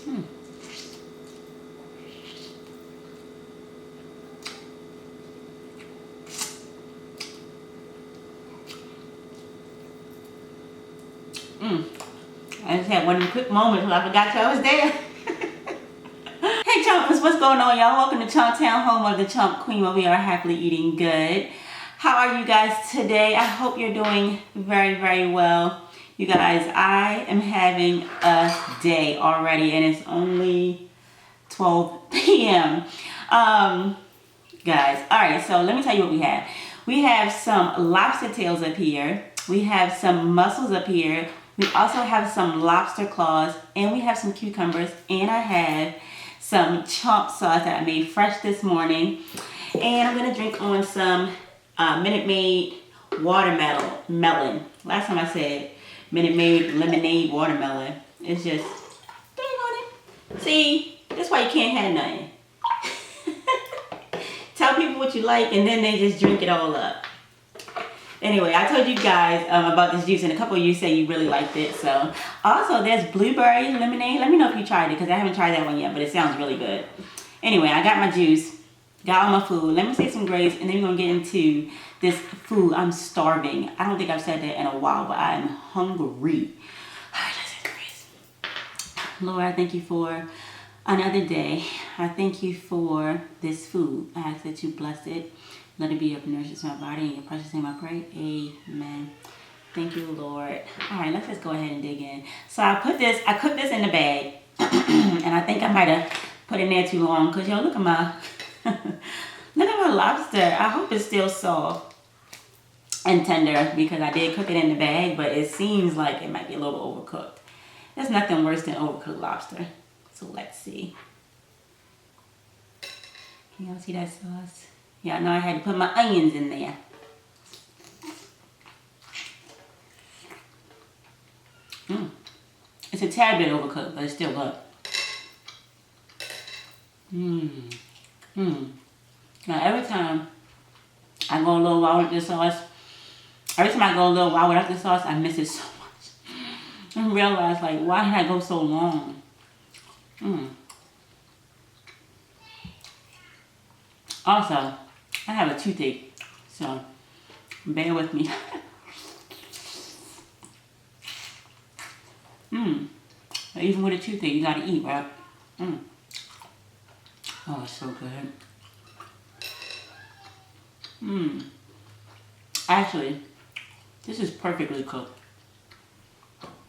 I just had one of the quick moments where I forgot I was there. Hey Chompers, what's going on, y'all? Welcome to Chomp Town, home of the Chomp Queen, where we are happily eating good. How are you guys today? I hope you're doing very, very well. You guys, I am having a day already, and it's only 12 p.m. Guys, all right, so let me tell you what we have. We have some lobster tails up here. We have some mussels up here. We also have some lobster claws, and we have some cucumbers, and I have some chomp sauce that I made fresh this morning. And I'm gonna drink on some Minute Maid watermelon. Last time I said Minute Maid lemonade watermelon. It's just, dang on it. See, that's why you can't have nothing. Tell people what you like, and then they just drink it all up. Anyway, I told you guys about this juice, and a couple of you say you really liked it. So, also there's blueberry lemonade. Let me know if you tried it, because I haven't tried that one yet, but it sounds really good. Anyway, I got my juice, got all my food. Let me say some grace, and then we're gonna get into this food. I'm starving. I don't think I've said that in a while, but I'm hungry. All right, let's say some grace. Lord, I thank you for another day. I thank you for this food. I ask that you bless it. Let it be of nourishment to my body. In your precious name I pray. Amen. Thank you, Lord. All right, let's just go ahead and dig in. So I cooked this in the bag. And I think I might have put it in there too long. Because, yo, look at my lobster. I hope it's still soft and tender, because I did cook it in the bag. But it seems like it might be a little overcooked. There's nothing worse than overcooked lobster. So let's see. Can y'all see that sauce? Yeah, I know I had to put my onions in there. It's a tad bit overcooked, but it's still good. Now, every time I go a little while with this sauce, I miss it so much. I realize, like, why did I go so long? Also, I have a toothache, so bear with me. Even with a toothache, you gotta eat, right? Oh, it's so good. Actually, this is perfectly cooked.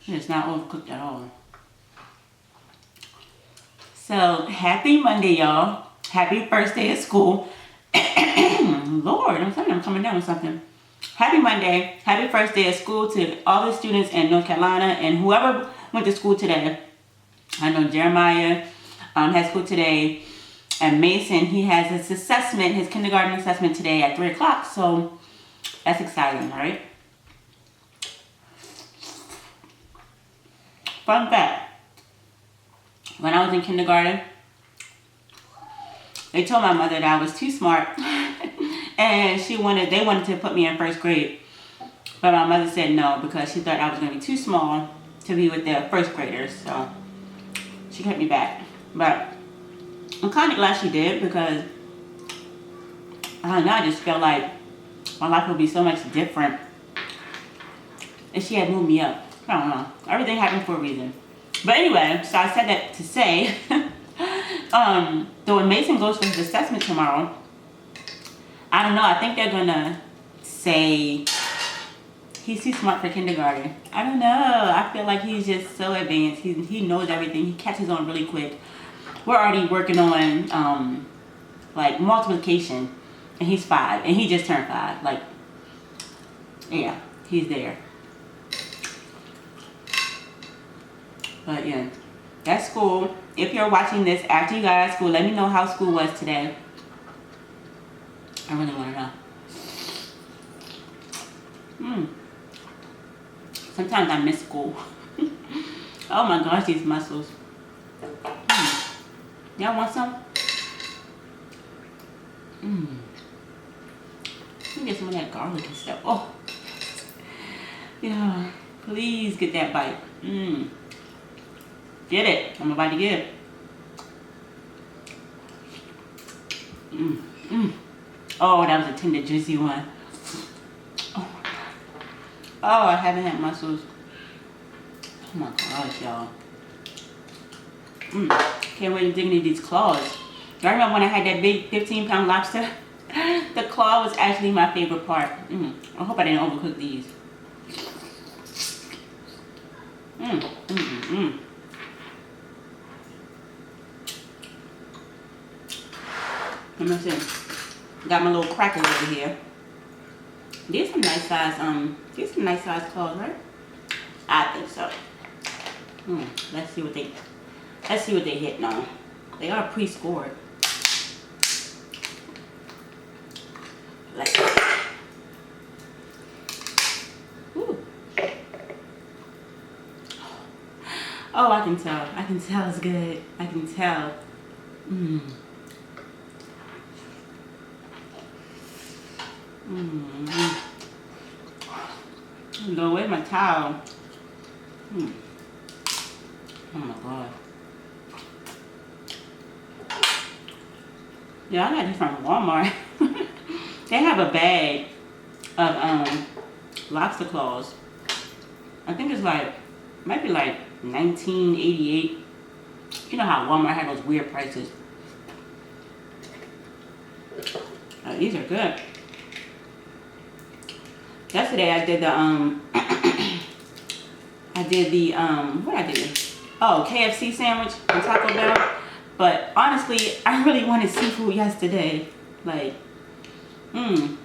It's not overcooked at all. So, happy Monday, y'all. Happy first day of school. Lord, I'm coming down with something. Happy Monday. Happy first day of school to all the students in North Carolina and whoever went to school today. I know Jeremiah has school today. And Mason, he has his kindergarten assessment today at 3 o'clock. So that's exciting, right? Fun fact. When I was in kindergarten, they told my mother that I was too smart. And they wanted to put me in first grade. But my mother said no, because she thought I was going to be too small to be with the first graders. So she kept me back. But I'm kind of glad she did, because I don't know, I just felt like my life would be so much different if she had moved me up. I don't know. Everything happened for a reason. But anyway, so I said that to say, so when Mason goes for his assessment tomorrow, I don't know, I think they're gonna say he's too smart for kindergarten. I don't know. I feel like he's just so advanced. He knows everything. He catches on really quick. We're already working on like multiplication, and he's 5, and he just turned 5. Like, yeah, he's there. But yeah, that's school. If you're watching this after you got out of school, let me know how school was today. I really want to know. Sometimes I miss school. Oh my gosh, these mussels. Y'all want some? Let me get some of that garlic and stuff. Oh, yeah. Please get that bite. Get it. I'm about to get it. Oh, that was a tender, juicy one. Oh my god. Oh, I haven't had mussels. Oh my gosh, y'all. Can't wait to dig into these claws. I remember when I had that big 15-pound lobster? The claw was actually my favorite part. I hope I didn't overcook these. Let me see. Got my little crackers over here. These some nice size claws, right? I think so. Let's see what they hitting on. They are pre-scored. Like, ooh. Oh, I can tell. I can tell it's good. I can tell. Go with my towel. Oh my god. Yeah, I got these from Walmart. They have a bag of lobster claws. I think it's like, might be like $19.88. You know how Walmart had those weird prices. These are good. Yesterday I did the what I did? Oh, KFC sandwich and Taco Bell. But honestly, I really wanted seafood yesterday. Like, oh,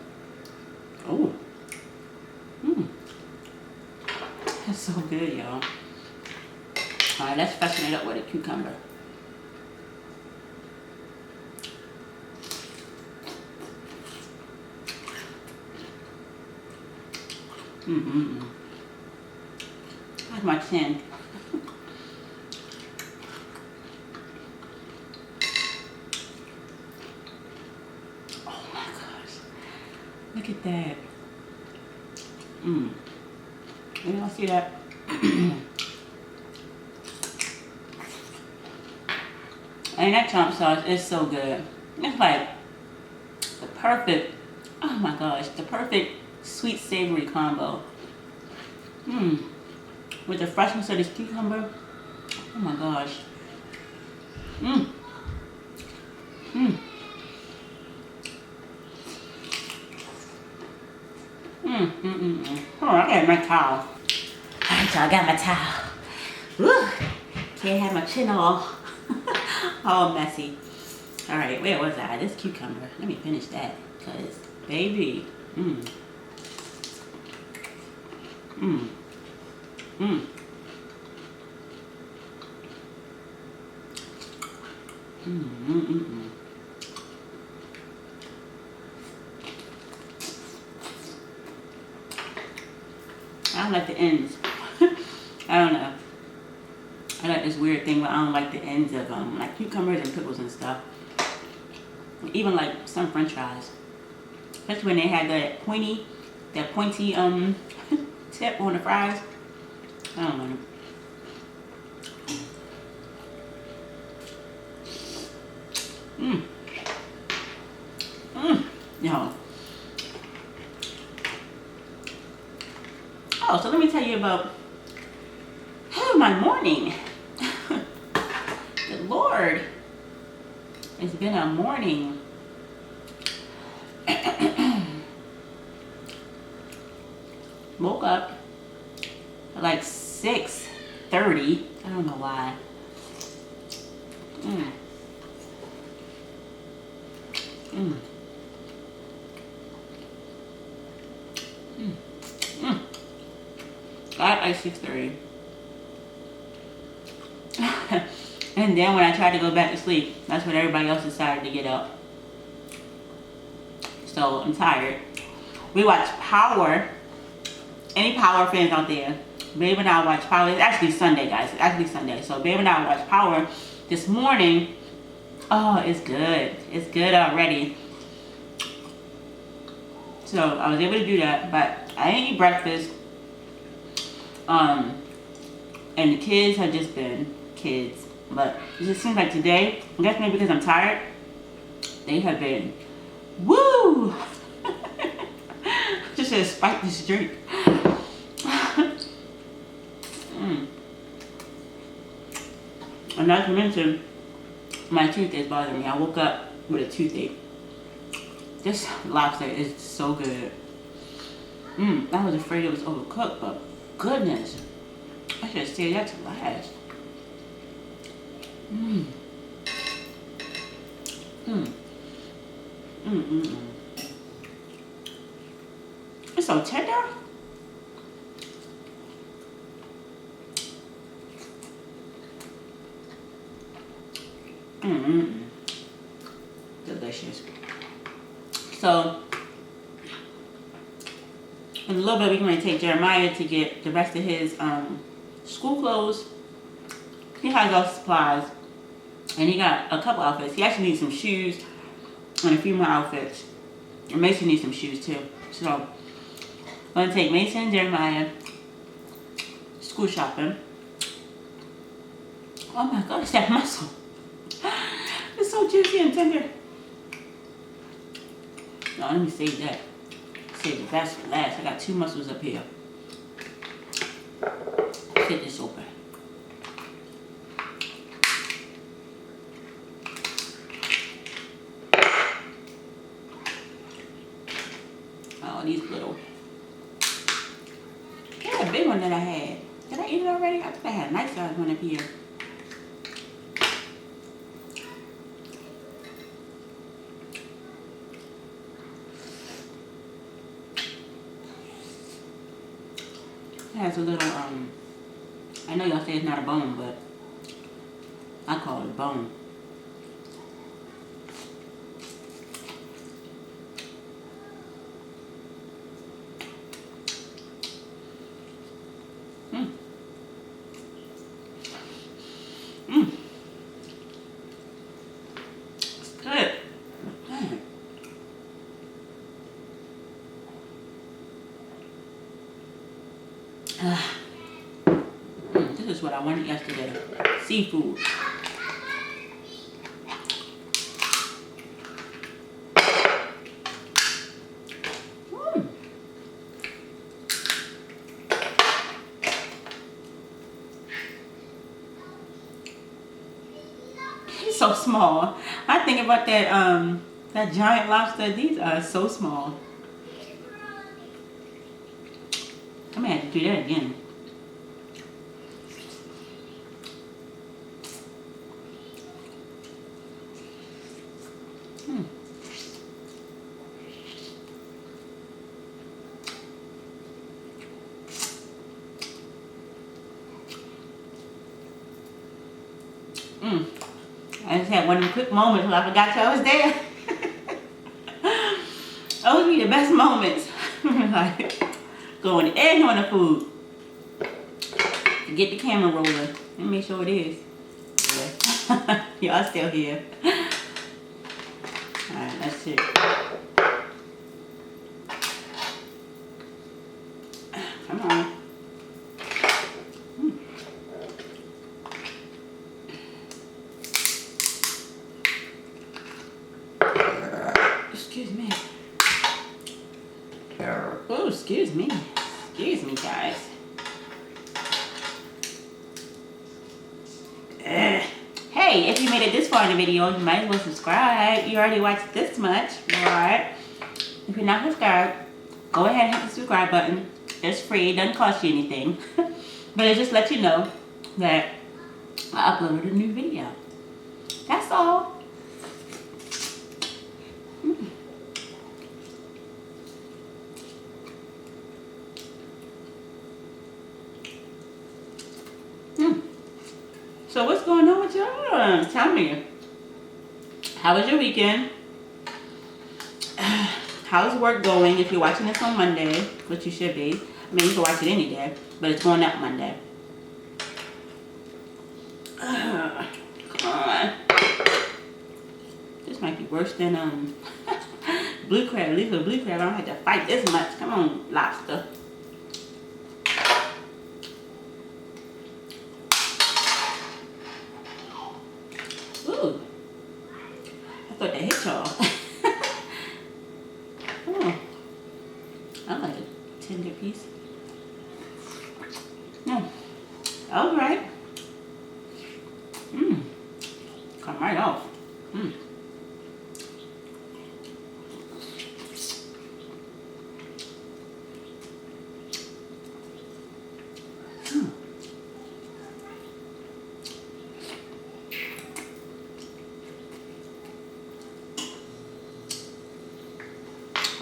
that's so good, y'all. All right, let's freshen it up with a cucumber. That's my chin. Oh my gosh. Look at that. Y'all see that? And that chomp sauce is so good. It's like the perfect, oh my gosh, the perfect sweet savory combo. With the freshness of this cucumber. Oh my gosh. Oh, I got my towel. Alright, y'all, I got my towel. Woo. Can't have my chin all messy. Alright, where was I? This cucumber. Let me finish that. Cause baby. I don't like the ends. I don't know. I got this weird thing where I don't like the ends of like cucumbers and pickles and stuff. Even like some French fries. Especially when they had that pointy tip on the fries. I don't want it. Y'all. Oh, so let me tell you about my morning. Good Lord. It's been a morning. Woke up at like 6:30. I don't know why. Got like 6:30. And then when I tried to go back to sleep, that's when everybody else decided to get up. So I'm tired. We watched Power. Any Power fans out there? Babe and I watched Power. It's actually Sunday, guys. It's actually Sunday. So Babe and I watched Power this morning. Oh, it's good. It's good already. So I was able to do that, but I didn't eat breakfast. And the kids have just been kids. But it just seems like today, I guess maybe because I'm tired, they have been, woo! Just said spike this drink. And not to mention, my tooth is bothering me. I woke up with a toothache. This lobster is so good. I was afraid it was overcooked, but goodness, I should have saved that to last. It's so tender. Delicious. So, in a little bit, we're going to take Jeremiah to get the rest of his school clothes. He has all supplies, and he got a couple outfits. He actually needs some shoes and a few more outfits. And Mason needs some shoes too. So, I'm going to take Mason and Jeremiah school shopping. Oh my gosh, that mussel. It's so juicy and tender. No, let me save that. Save the best for last. I got 2 mussels up here. Get this open. Oh, these little. There's a big one that I had. Did I eat it already? I think I had a nice size one up here. It has a little, I know y'all say it's not a bone, but I call it a bone. It's good. This is what I wanted yesterday. Seafood. It's so small. I think about that that giant lobster. These are so small. I'm gonna have to do that again. I just had one of them quick moments where I forgot till I was there. Those be the best moments. Like going in on the food. Get the camera rolling. Let me make sure it is. Yeah. Y'all still here. Alright, let's see. Come on. Excuse me. Oh, excuse me. Excuse me, guys. Hey, if you made it this far in the video, you might as well subscribe. You already watched this much, alright? If you're not subscribed, go ahead and hit the subscribe button. It's free, it doesn't cost you anything. But it just lets you know that I uploaded a new video. That's all. So what's going on with y'all? Tell me. How was your weekend? How's work going? If you're watching this on Monday, which you should be. I mean, you can watch it any day, but it's going out Monday. Come on. This might be worse than blue crab. At least with blue crab, I don't have to fight this much. Come on, lobster. thought that hit y'all. Oh, I like a tender piece. Mm. All right. Come right off.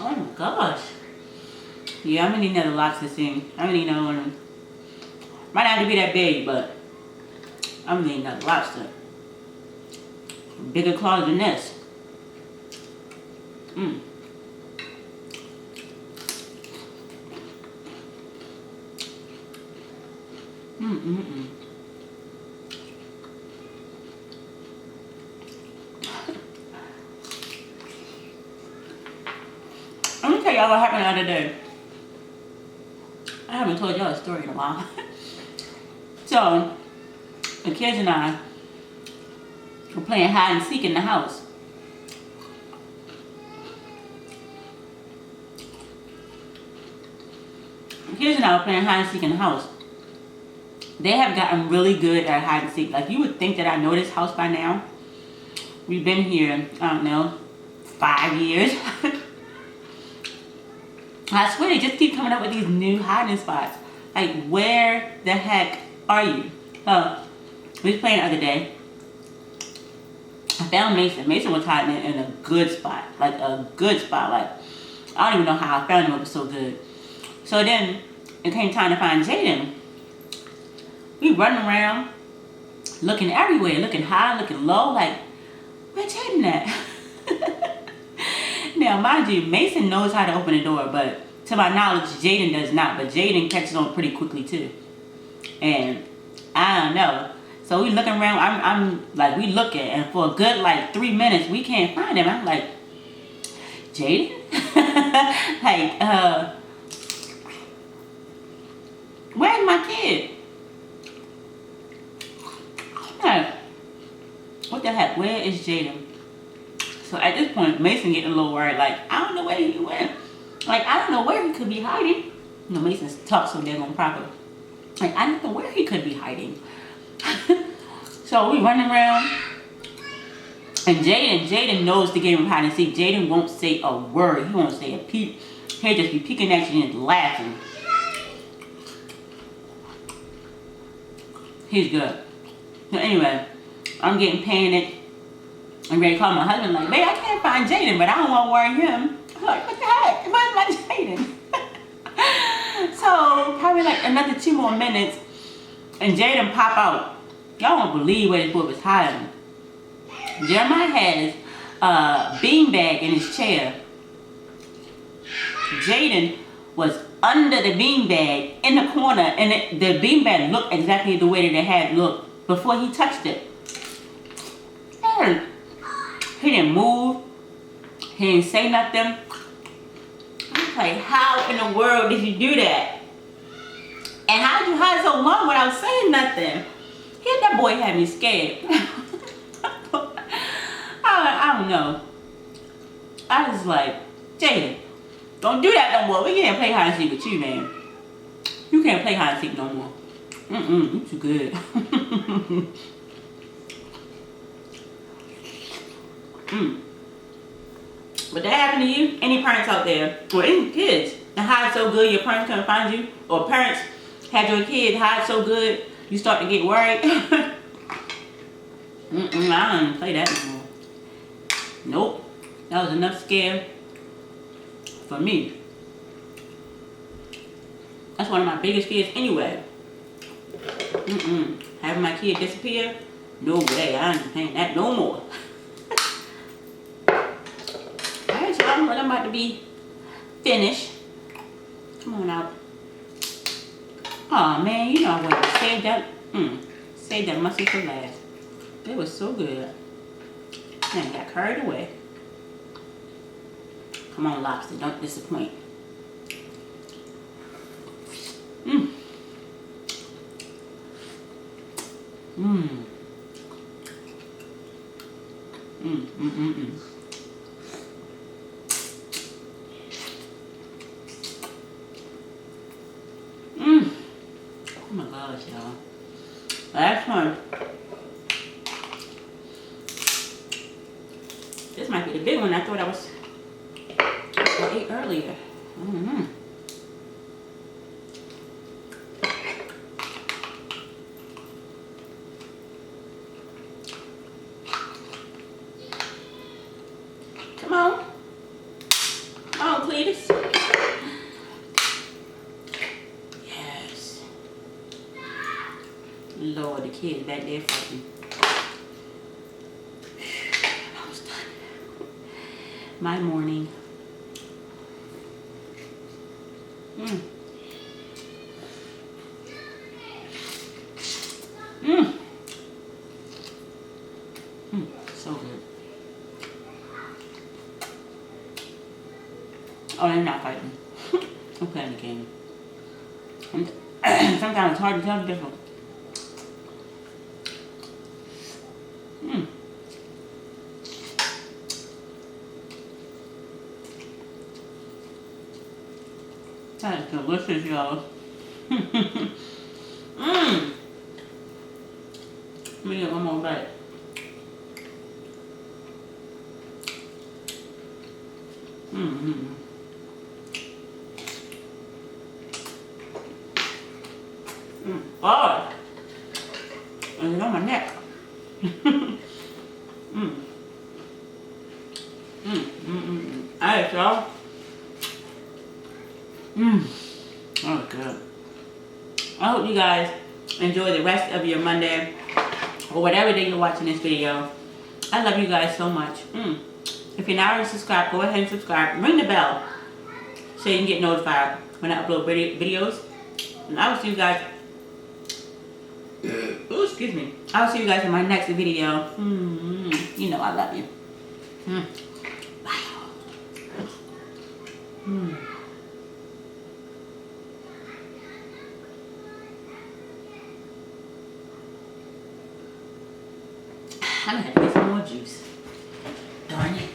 Oh my gosh. Yeah, I'm gonna need another lobster soon. I'm gonna need another one. Might not have to be that big, but I'm gonna need another lobster. Bigger claws than this. Let me tell y'all what happened the other day. I haven't told y'all a story in a while. So, the kids and I were playing hide and seek in the house. The kids and I were playing hide and seek in the house. They have gotten really good at hide and seek. Like, you would think that I know this house by now. We've been here, I don't know, 5 years. I swear they just keep coming up with these new hiding spots. Like, where the heck are you? We was playing the other day. I found Mason. Mason was hiding in a good spot. Like, a good spot. Like, I don't even know how I found him. It was so good. So then, it came time to find Jaden. We running around, looking everywhere. Looking high, looking low. Like, where Jaden at? Now, mind you, Mason knows how to open the door, but to my knowledge, Jaden does not. But Jaden catches on pretty quickly too. And I don't know. So we looking around. I'm like, we looking, and for a good like 3 minutes, we can't find him. I'm like, Jaden, like, where's my kid? Like, what the heck? Where is Jaden? So at this point, Mason getting a little worried. Like, I don't know where he went. Like, I don't know where he could be hiding. You know, Mason's talks so daggone proper. Like, I don't know where he could be hiding. So we running around. And Jaden knows the game of hide and seek. Jaden won't say a word. He won't say a peep. He'll just be peeking at you and laughing. He's good. So anyway, I'm getting panicked. I'm ready to call my husband, like, babe, I can't find Jaden, but I don't want to worry him. I'm like, what the heck? Where's my Jaden? So, probably like another 2 more minutes, and Jaden pop out. Y'all won't believe where this boy was hiding. Jeremiah has a beanbag in his chair. Jaden was under the beanbag in the corner, and the beanbag looked exactly the way that it had looked before he touched it. And he didn't move. He didn't say nothing. I was like, how in the world did you do that? And how did you hide so long without saying nothing? That boy had me scared. I don't know. I was like, Jaden, don't do that no more. We can't play hide and seek with you, man. You can't play hide and seek no more. You too good. But that happened to you? Any parents out there, or any kids, that hide so good your parents couldn't find you? Or parents had your kid hide so good you start to get worried? I don't play that anymore. Nope. That was enough scare for me. That's one of my biggest fears anyway. Having my kid disappear? No way. I ain't paying that no more. Alright, y'all. Well, I'm about to be finished. Come on out. Oh man, you know I wanted to save that mussel for last. It was so good. And I got carried away. Come on, lobster, don't disappoint. Oh my gosh, y'all. Last one. This might be the big one. I thought I ate earlier. Come on. Come on, Cletus. Yes. Lord, the kid back there fighting. Almost done. My morning. So good. Oh, they're not fighting. I'm playing the game. And sometimes it's hard to tell the difference. That is delicious, y'all. Let me get one more bite. Oh, and it's on my neck. Alright, y'all. That was good. I hope you guys enjoy the rest of your Monday or whatever day you're watching this video. I love you guys so much. If you're not already subscribed, go ahead and subscribe. Ring the bell so you can get notified when I upload videos. And I will see you guys. Oh, excuse me. I will see you guys in my next video. You know I love you. Bye. I'm gonna have to get some more juice. Darn it.